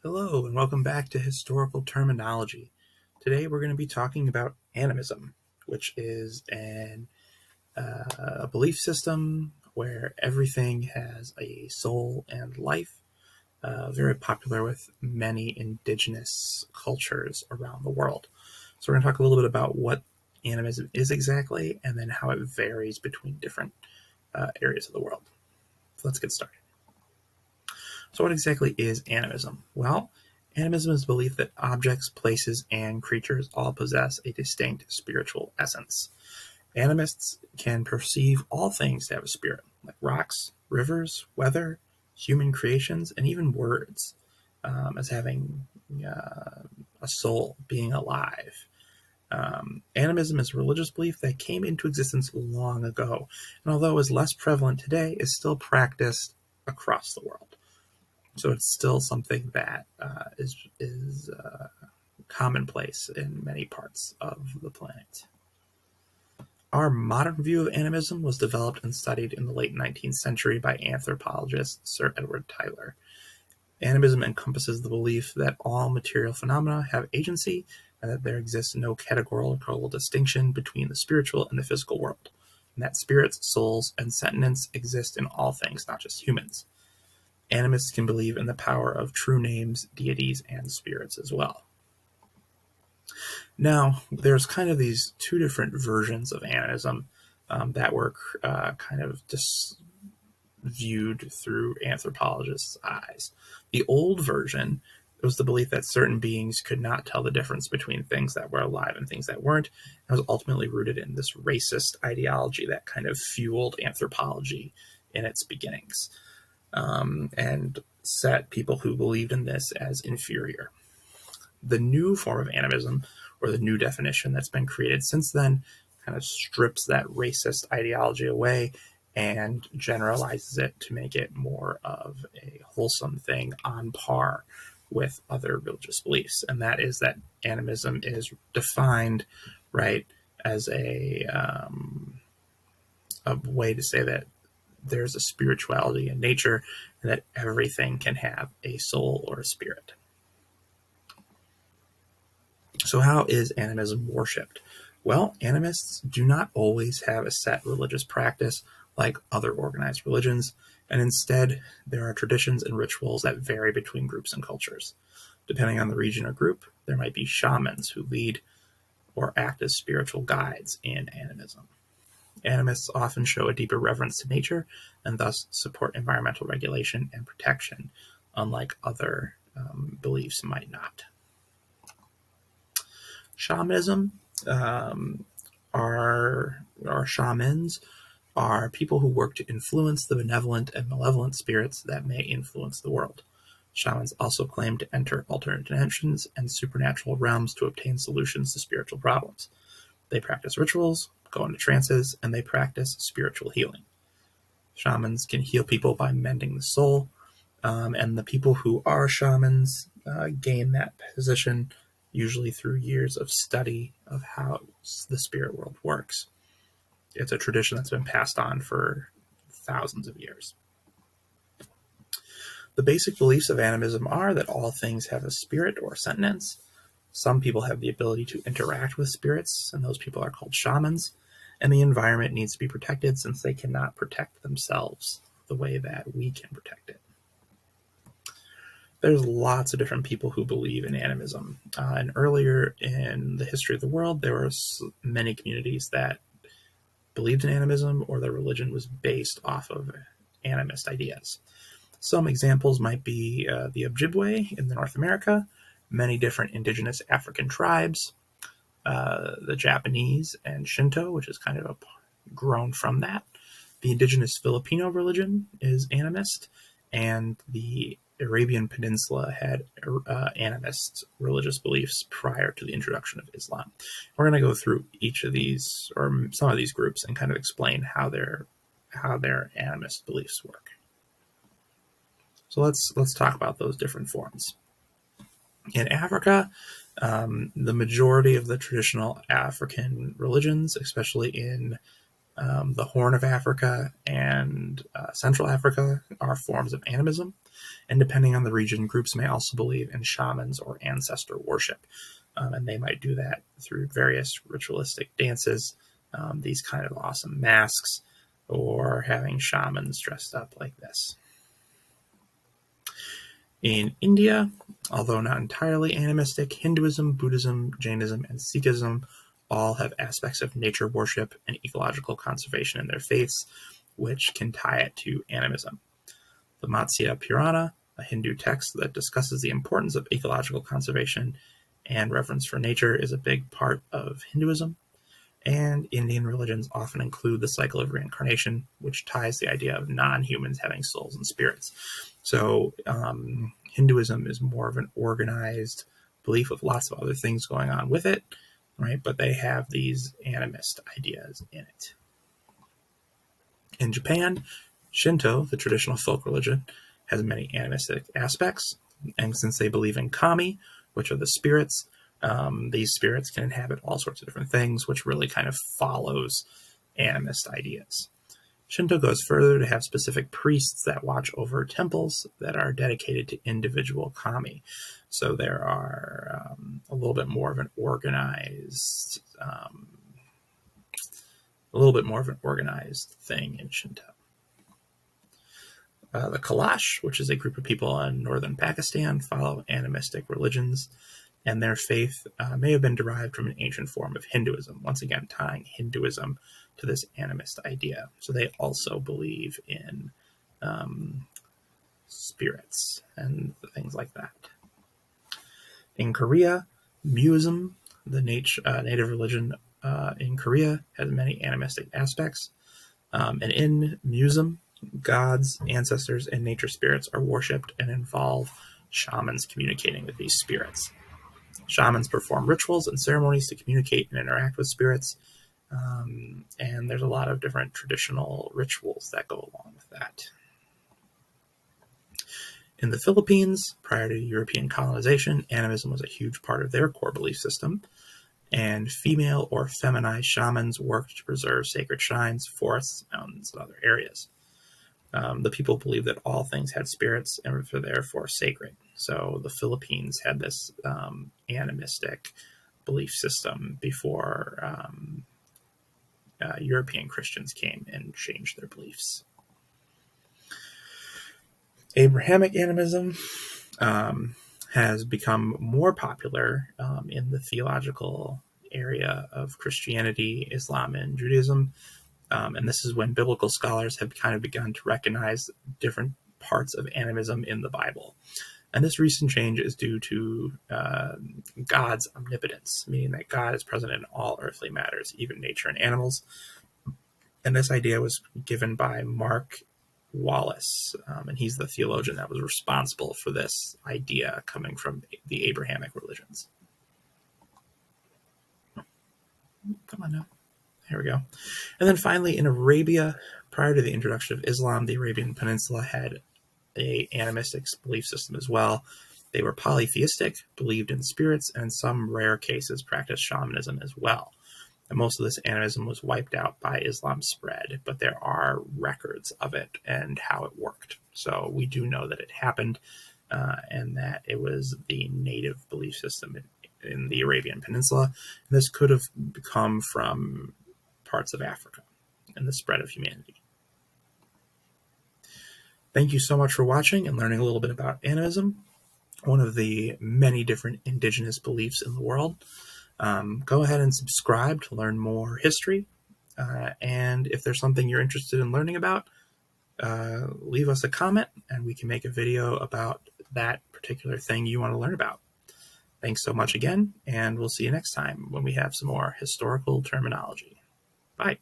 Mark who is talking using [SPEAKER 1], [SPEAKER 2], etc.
[SPEAKER 1] Hello, and welcome back to Historical Terminology. Today we're going to be talking about animism, which is a belief system where everything has a soul and life, very popular with many indigenous cultures around the world. So we're going to talk a little bit about what animism is exactly, and then how it varies between different areas of the world. So let's get started. So what exactly is animism? Well, animism is the belief that objects, places, and creatures all possess a distinct spiritual essence. Animists can perceive all things to have a spirit, like rocks, rivers, weather, human creations, and even words, as having a soul, being alive. Animism is a religious belief that came into existence long ago, and although is less prevalent today, is still practiced across the world. So it's still something that is commonplace in many parts of the planet. Our modern view of animism was developed and studied in the late 19th century by anthropologist Sir Edward Tylor. Animism encompasses the belief that all material phenomena have agency and that there exists no categorical distinction between the spiritual and the physical world, and that spirits, souls, and sentience exist in all things, not just humans. Animists can believe in the power of true names, deities, and spirits as well. Now, there's kind of these two different versions of animism that were kind of just viewed through anthropologists' eyes. The old version was the belief that certain beings could not tell the difference between things that were alive and things that weren't, and was ultimately rooted in this racist ideology that kind of fueled anthropology in its beginnings. And set people who believed in this as inferior. The new form of animism, or the new definition that's been created since then, kind of strips that racist ideology away and generalizes it to make it more of a wholesome thing on par with other religious beliefs. And that is that animism is defined, right, as a way to say that there's a spirituality in nature and that everything can have a soul or a spirit. So how is animism worshipped? Well, animists do not always have a set religious practice like other organized religions, and instead there are traditions and rituals that vary between groups and cultures. Depending on the region or group, there might be shamans who lead or act as spiritual guides in animism. Animists often show a deeper reverence to nature and thus support environmental regulation and protection, unlike other beliefs might not. Shamanism are shamans are people who work to influence the benevolent and malevolent spirits that may influence the world. Shamans also claim to enter alternate dimensions and supernatural realms to obtain solutions to spiritual problems. They practice rituals, go into trances, and they practice spiritual healing. Shamans can heal people by mending the soul, and the people who are shamans gain that position usually through years of study of how the spirit world works. It's a tradition that's been passed on for thousands of years. The basic beliefs of animism are that all things have a spirit or sentience. Some people have the ability to interact with spirits, and those people are called shamans, and the environment needs to be protected since they cannot protect themselves the way that we can protect it. There's lots of different people who believe in animism, and earlier in the history of the world, there were many communities that believed in animism or their religion was based off of animist ideas. Some examples might be the Ojibwe in North America, many different indigenous African tribes, the Japanese and Shinto, which is kind of grown from that. The indigenous Filipino religion is animist, and the Arabian Peninsula had animist religious beliefs prior to the introduction of Islam. We're going to go through each of these, or some of these groups, and kind of explain how their animist beliefs work. So let's talk about those different forms. In Africa, the majority of the traditional African religions, especially in The Horn of Africa and Central Africa are forms of animism, and depending on the region, groups may also believe in shamans or ancestor worship, and they might do that through various ritualistic dances, these kind of awesome masks, or having shamans dressed up like this. In India, although not entirely animistic, Hinduism, Buddhism, Jainism, and Sikhism all have aspects of nature worship and ecological conservation in their faiths, which can tie it to animism. The Matsya Purana, a Hindu text that discusses the importance of ecological conservation and reverence for nature, is a big part of Hinduism. And Indian religions often include the cycle of reincarnation, which ties the idea of non-humans having souls and spirits. So Hinduism is more of an organized belief with lots of other things going on with it, right? But they have these animist ideas in it. In Japan, Shinto, the traditional folk religion, has many animistic aspects. And since they believe in kami, which are the spirits, these spirits can inhabit all sorts of different things, which really kind of follows animist ideas. Shinto goes further to have specific priests that watch over temples that are dedicated to individual kami. So there are a little bit more of an organized thing in Shinto. The Kalash, which is a group of people in northern Pakistan, follow animistic religions, and their faith may have been derived from an ancient form of Hinduism, once again tying Hinduism to this animist idea. So they also believe in spirits and things like that. In Korea, Muism, the native religion in Korea, has many animistic aspects. And in Muism, gods, ancestors, and nature spirits are worshipped and involve shamans communicating with these spirits. Shamans perform rituals and ceremonies to communicate and interact with spirits, and there's a lot of different traditional rituals that go along with that. In the Philippines, prior to European colonization, animism was a huge part of their core belief system, and female or feminized shamans worked to preserve sacred shrines, forests, mountains, and other areas. The people believed that all things had spirits and were therefore sacred. So the Philippines had this animistic belief system before European Christians came and changed their beliefs. Abrahamic animism has become more popular in the theological area of Christianity, Islam, and Judaism. And this is when biblical scholars have kind of begun to recognize different parts of animism in the Bible. And this recent change is due to God's omnipotence, meaning that God is present in all earthly matters, even nature and animals. And this idea was given by Mark Wallace, and he's the theologian that was responsible for this idea coming from the Abrahamic religions. Come on now. There we go. And then finally, in Arabia, prior to the introduction of Islam, the Arabian Peninsula had an animistic belief system as well. They were polytheistic, believed in spirits, and in some rare cases practiced shamanism as well. And most of this animism was wiped out by Islam's spread, but there are records of it and how it worked. So we do know that it happened and that it was the native belief system in the Arabian Peninsula. And this could have come from parts of Africa and the spread of humanity. Thank you so much for watching and learning a little bit about animism, one of the many different indigenous beliefs in the world. Go ahead and subscribe to learn more history. And if there's something you're interested in learning about, leave us a comment and we can make a video about that particular thing you want to learn about. Thanks so much again, and we'll see you next time when we have some more historical terminology. Bye.